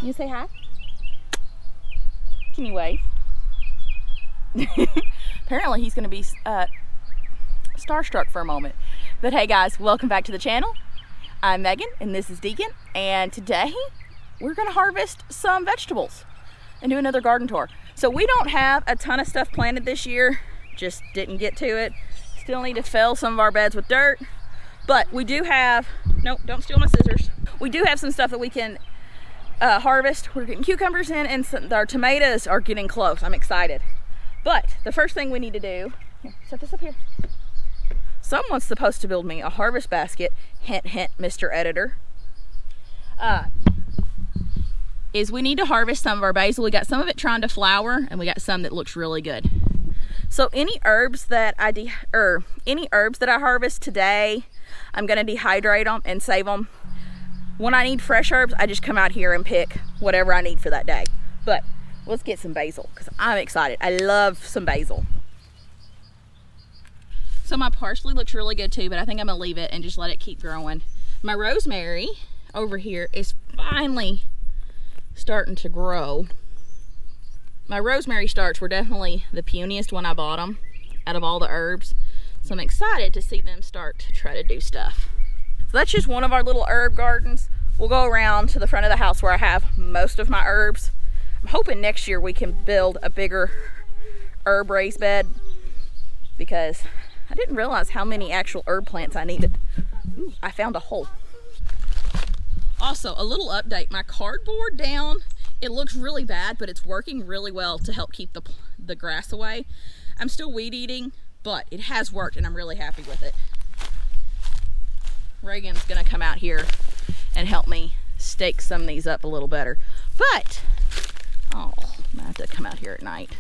You say hi? Can you wave? Apparently he's gonna be starstruck for a moment. But hey guys, welcome back to the channel. I'm Megan and this is Deacon, and today we're gonna harvest some vegetables and do another garden tour. So we don't have a ton of stuff planted this year, just didn't get to it. Still need to fill some of our beds with dirt, but we do have, nope, don't steal my scissors. We do have some stuff that we can harvest. We're getting cucumbers in, and our tomatoes are getting close. I'm excited. But the first thing we need to do, here, set this up here. Someone's supposed to build me a harvest basket, hint, hint, Mr. Editor. Is we need to harvest some of our basil. We got some of it trying to flower, and we got some that looks really good. So any herbs that I harvest today, I'm gonna dehydrate them and save them. When I need fresh herbs, I just come out here and pick whatever I need for that day. But let's get some basil because I'm excited. I love some basil. So my parsley looks really good too, but I think I'm gonna leave it and just let it keep growing. My rosemary over here is finally starting to grow. My rosemary starts were definitely the puniest when I bought them out of all the herbs. So I'm excited to see them start to try to do stuff. So that's just one of our little herb gardens. We'll go around to the front of the house where I have most of my herbs. I'm hoping next year we can build a bigger herb raised bed because I didn't realize how many actual herb plants I needed. Ooh, I found a hole. Also, a little update. My cardboard down, it looks really bad, but it's working really well to help keep the grass away. I'm still weed eating, but it has worked and I'm really happy with it. Reagan's gonna come out here and help me stake some of these up a little better. But, oh, I'm gonna have to come out here at night.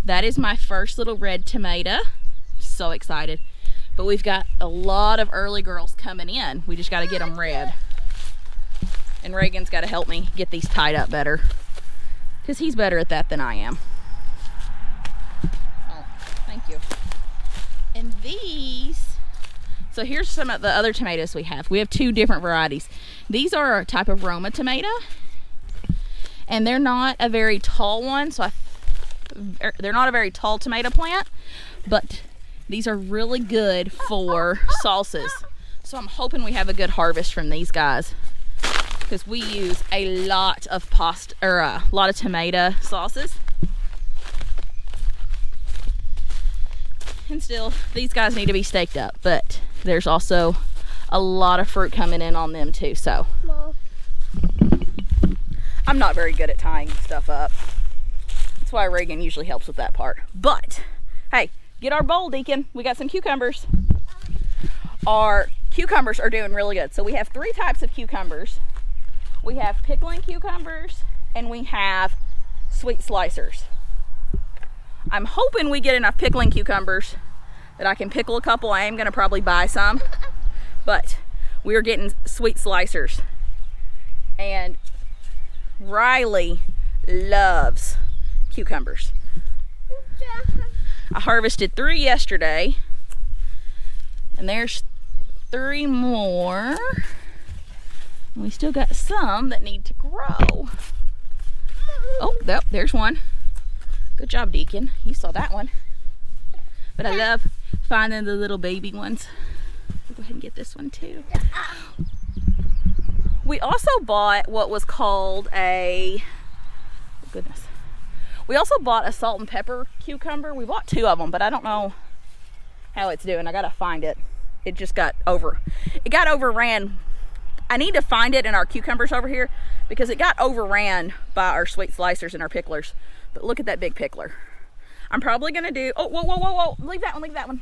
That is my first little red tomato. So excited. But we've got a lot of early girls coming in. We just gotta get them red. And Reagan's gotta help me get these tied up better, because he's better at that than I am. Oh, thank you. And these, so here's some of the other tomatoes we have. We have two different varieties. These are a type of Roma tomato, and they're not a very tall one, so they're not a very tall tomato plant, but these are really good for salsas. So I'm hoping we have a good harvest from these guys, because we use a lot of pasta, or a lot of tomato sauces. And still, these guys need to be staked up, but there's also a lot of fruit coming in on them too, so. I'm not very good at tying stuff up. That's why Reagan usually helps with that part. But, hey, get our bowl, Deacon. We got some cucumbers. Our cucumbers are doing really good. So we have three types of cucumbers. We have pickling cucumbers, and we have sweet slicers. I'm hoping we get enough pickling cucumbers that I can pickle a couple. I am gonna probably buy some, but we are getting sweet slicers. And Riley loves cucumbers. I harvested 3 yesterday, and there's 3 more. And we still got some that need to grow. Oh, there's one. Good job, Deacon. You saw that one. But I love finding the little baby ones. I'll go ahead and get this one too. We also bought what was called a, oh goodness. We also bought a salt and pepper cucumber. We bought 2 of them, but I don't know how it's doing. I gotta find it. It just got overran. I need to find it in our cucumbers over here because it got overran by our sweet slicers and our picklers. But look at that big pickler. I'm probably gonna do, oh, whoa, leave that one.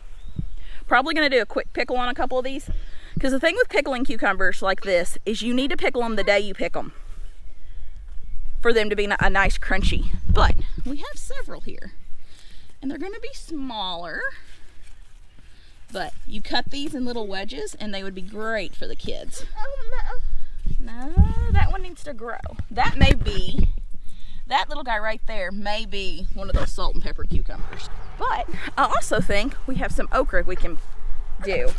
Probably gonna do a quick pickle on a couple of these, because the thing with pickling cucumbers like this is you need to pickle them the day you pick them for them to be a nice crunchy. But we have several here, and they're gonna be smaller, but you cut these in little wedges and they would be great for the kids. No, that one needs to grow. That little guy right there may be one of those salt and pepper cucumbers. But I also think we have some okra we can do.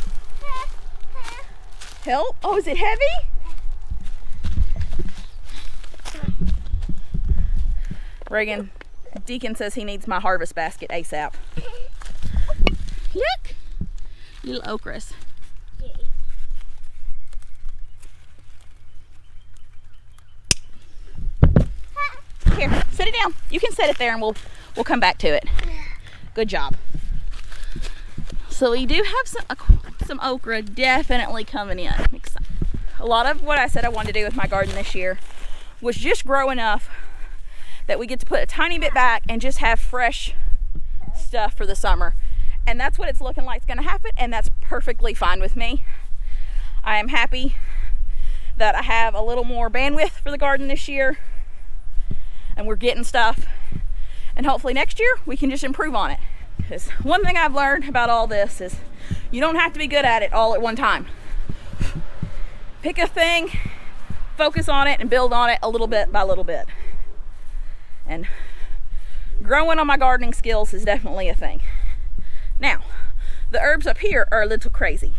Help? Oh, is it heavy? Reagan, Deacon says he needs my harvest basket ASAP. Look, little okras. Here, sit it down. You can set it there and we'll come back to it. Good job. So we do have some okra definitely coming in. A lot of what I said I wanted to do with my garden this year was just grow enough that we get to put a tiny bit back and just have fresh stuff for the summer. And that's what it's looking like it's gonna happen, and that's perfectly fine with me. I am happy that I have a little more bandwidth for the garden this year, and we're getting stuff, and hopefully next year we can just improve on it. Because one thing I've learned about all this is you don't have to be good at it all at one time. Pick a thing, focus on it, and build on it a little bit by little bit. And growing on my gardening skills is definitely a thing. Now, the herbs up here are a little crazy.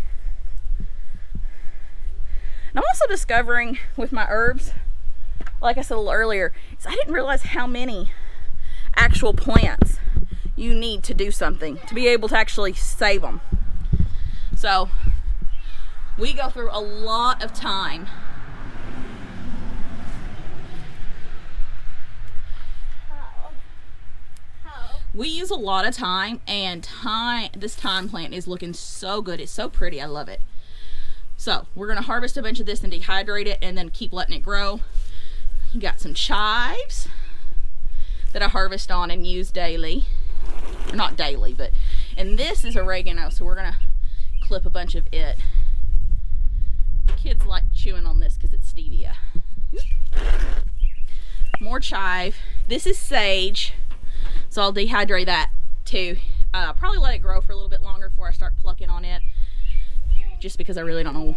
And I'm also discovering with my herbs, like I said a little earlier, is I didn't realize how many actual plants you need to do something to be able to actually save them. So we go through a lot of time we use a lot of time, and this thyme plant is looking so good. It's so pretty. I love it. So we're going to harvest a bunch of this and dehydrate it and then keep letting it grow. You got some chives that I harvest on and use daily. Or not daily, but, and this is oregano, so we're going to clip a bunch of it. The kids like chewing on this because it's stevia. More chive. This is sage, so I'll dehydrate that too. Probably let it grow for a little bit longer before I start plucking on it, just because I really don't know.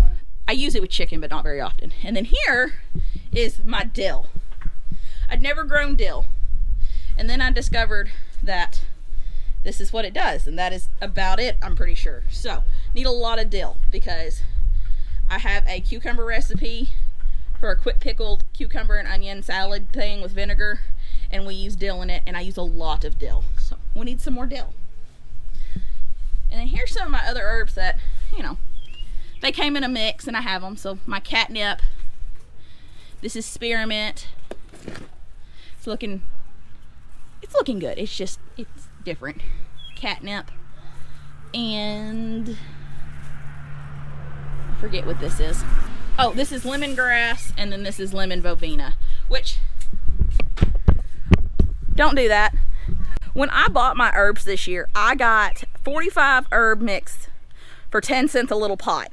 I use it with chicken, but not very often. And then here is my dill. I'd never grown dill, and then I discovered that this is what it does, and that is about it, I'm pretty sure. So need a lot of dill because I have a cucumber recipe for a quick pickled cucumber and onion salad thing with vinegar, and we use dill in it, and I use a lot of dill, so we need some more dill. And then here's some of my other herbs that, you know, they came in a mix and I have them. So my catnip, this is spearmint. It's looking good. It's different. Catnip, and I forget what this is. Oh, this is lemongrass, and then this is lemon verbena, which, don't do that. When I bought my herbs this year, I got 45 herb mix for 10 cents a little pot.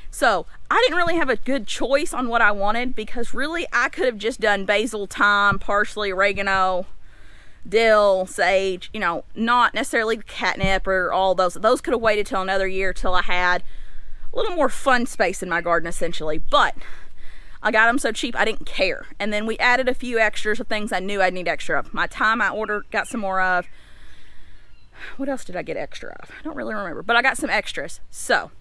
So I didn't really have a good choice on what I wanted, because really I could have just done basil, thyme, parsley, oregano, dill, sage, you know, not necessarily catnip or all those. Those could have waited till another year till I had a little more fun space in my garden, essentially. But I got them so cheap I didn't care. And then we added a few extras of things I knew I'd need extra of. My thyme I got some more of. What else did I get extra of? I don't really remember, but I got some extras. So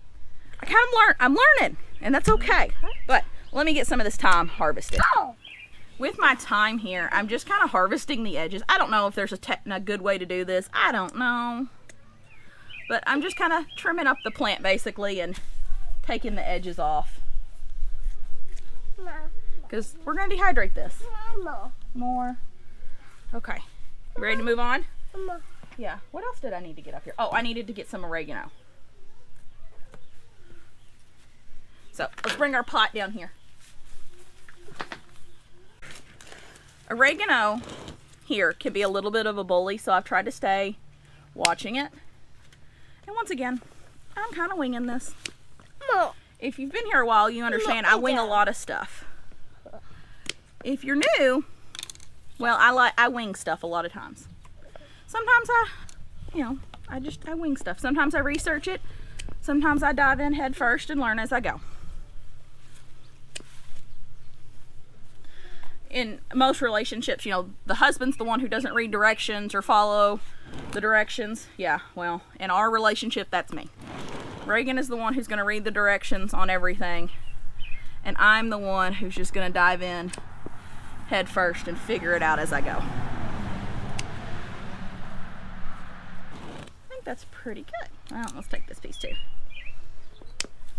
I kind of I'm learning, and that's okay. But let me get some of this thyme harvested. With my thyme here, I'm just kind of harvesting the edges. I don't know if there's a good way to do this. I don't know. But I'm just kind of trimming up the plant basically and taking the edges off. Because we're going to dehydrate this. More. Okay. You ready to move on? Yeah. What else did I need to get up here? Oh, I needed to get some oregano. So let's bring our pot down here. Oregano here can be a little bit of a bully, so I've tried to stay watching it. And once again, I'm kind of winging this. If you've been here a while, you understand I wing a lot of stuff. If you're new, well, I wing stuff a lot of times. Sometimes I wing stuff. Sometimes I research it. Sometimes I dive in head first and learn as I go. In most relationships, you know, the husband's the one who doesn't read directions or follow the directions. Yeah, well, in our relationship, that's me. Reagan is the one who's going to read the directions on everything, and I'm the one who's just going to dive in head first and figure it out as I go. I think that's pretty good. Well, let's take this piece too.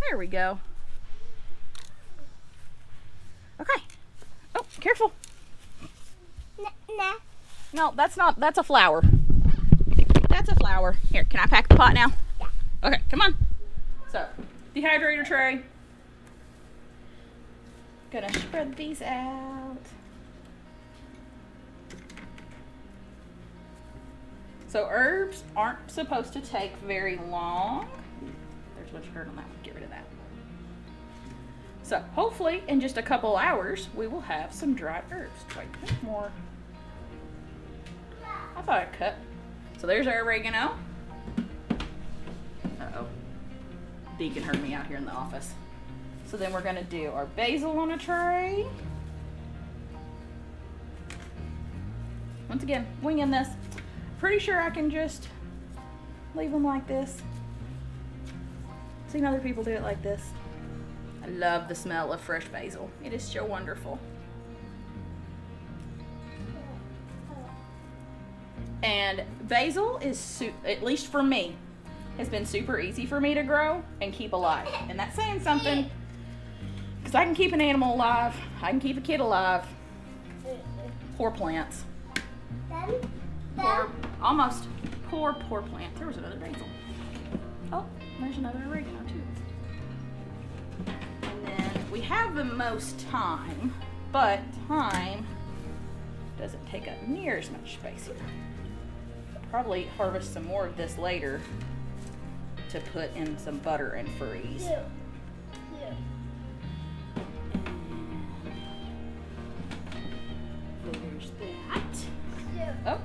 There we go. Okay. Oh, careful. Nah. No, that's a flower. That's a flower. Here, can I pack the pot now? Yeah. Okay, come on. So, dehydrator tray. Gonna spread these out. So herbs aren't supposed to take very long. There's what you heard on that one. Get rid of that. So hopefully in just a couple hours we will have some dried herbs. Wait, there's more. I thought I cut. So there's our oregano. Uh-oh. Deacon heard me out here in the office. So then we're gonna do our basil on a tray. Once again, winging this. Pretty sure I can just leave them like this. Seen other people do it like this. I love the smell of fresh basil. It is so wonderful. And basil is, at least for me, has been super easy for me to grow and keep alive. And that's saying something, because I can keep an animal alive, I can keep a kid alive. Poor plants. Almost poor plants. There was another basil. Oh, there's another oregano too. And then we have the most thyme, but thyme doesn't take up near as much space here. I'll probably harvest some more of this later to put in some butter and freeze. There's that. Oh.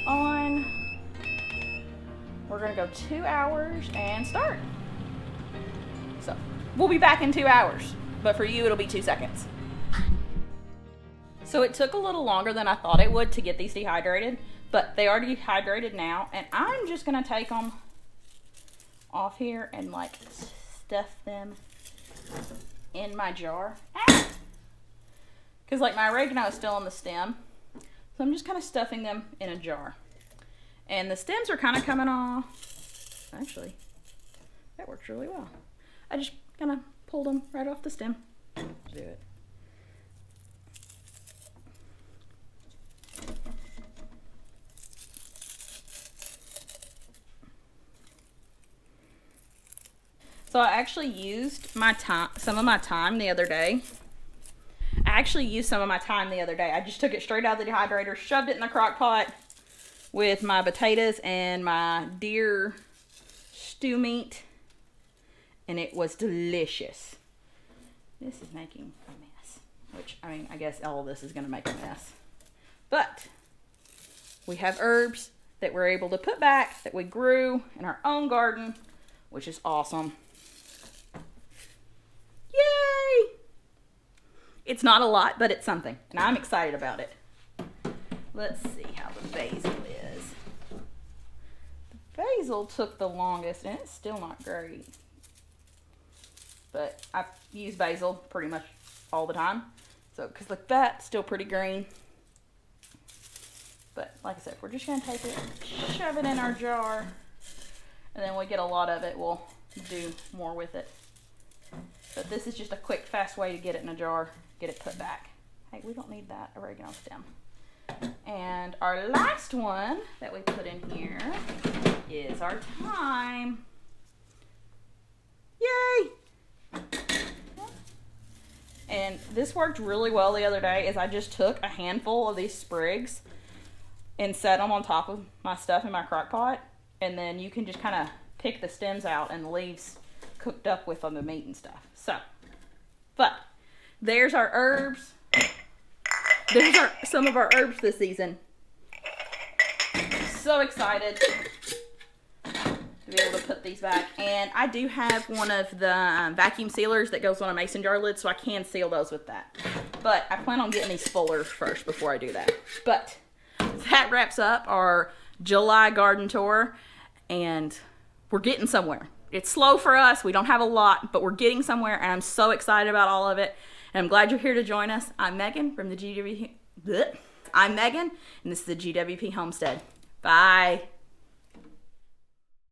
On. We're gonna go 2 hours and start. So we'll be back in 2 hours, but for you it'll be 2 seconds. So it took a little longer than I thought it would to get these dehydrated, but they are dehydrated now, and I'm just gonna take them off here and like stuff them in my jar. Because like my oregano is still on the stem, so I'm just kind of stuffing them in a jar. And the stems are kind of coming off. Actually, that works really well. I just kind of pulled them right off the stem. Do it. So I actually used some of my thyme the other day. I just took it straight out of the dehydrator, shoved it in the crock pot with my potatoes and my deer stew meat, and it was delicious. This is making a mess, which, I mean, I guess all of this is going to make a mess. But we have herbs that we're able to put back that we grew in our own garden, which is awesome. Yay! It's not a lot, but it's something, and I'm excited about it. Let's see how the basil is. The basil took the longest, and it's still not great. But I use basil pretty much all the time. So, because like that's still pretty green. But like I said, we're just going to take it, shove it in our jar, and then when we get a lot of it, we'll do more with it. But this is just a quick, fast way to get it in a jar, get it put back. Hey, we don't need that oregano stem. And our last one that we put in here is our thyme. Yay! And this worked really well the other day, is I just took a handful of these sprigs and set them on top of my stuff in my crock pot. And then you can just kind of pick the stems out and the leaves cooked up with on the meat and stuff. So, but there's our herbs. There's some of our herbs this season. So excited to be able to put these back. And I do have one of the vacuum sealers that goes on a mason jar lid, so I can seal those with that. But I plan on getting these fuller first before I do that. But that wraps up our July garden tour, and we're getting somewhere. It's slow for us. We don't have a lot, but we're getting somewhere, and I'm so excited about all of it. And I'm glad you're here to join us. I'm Megan from the GWP. I'm Megan, and this is the GWP Homestead. Bye.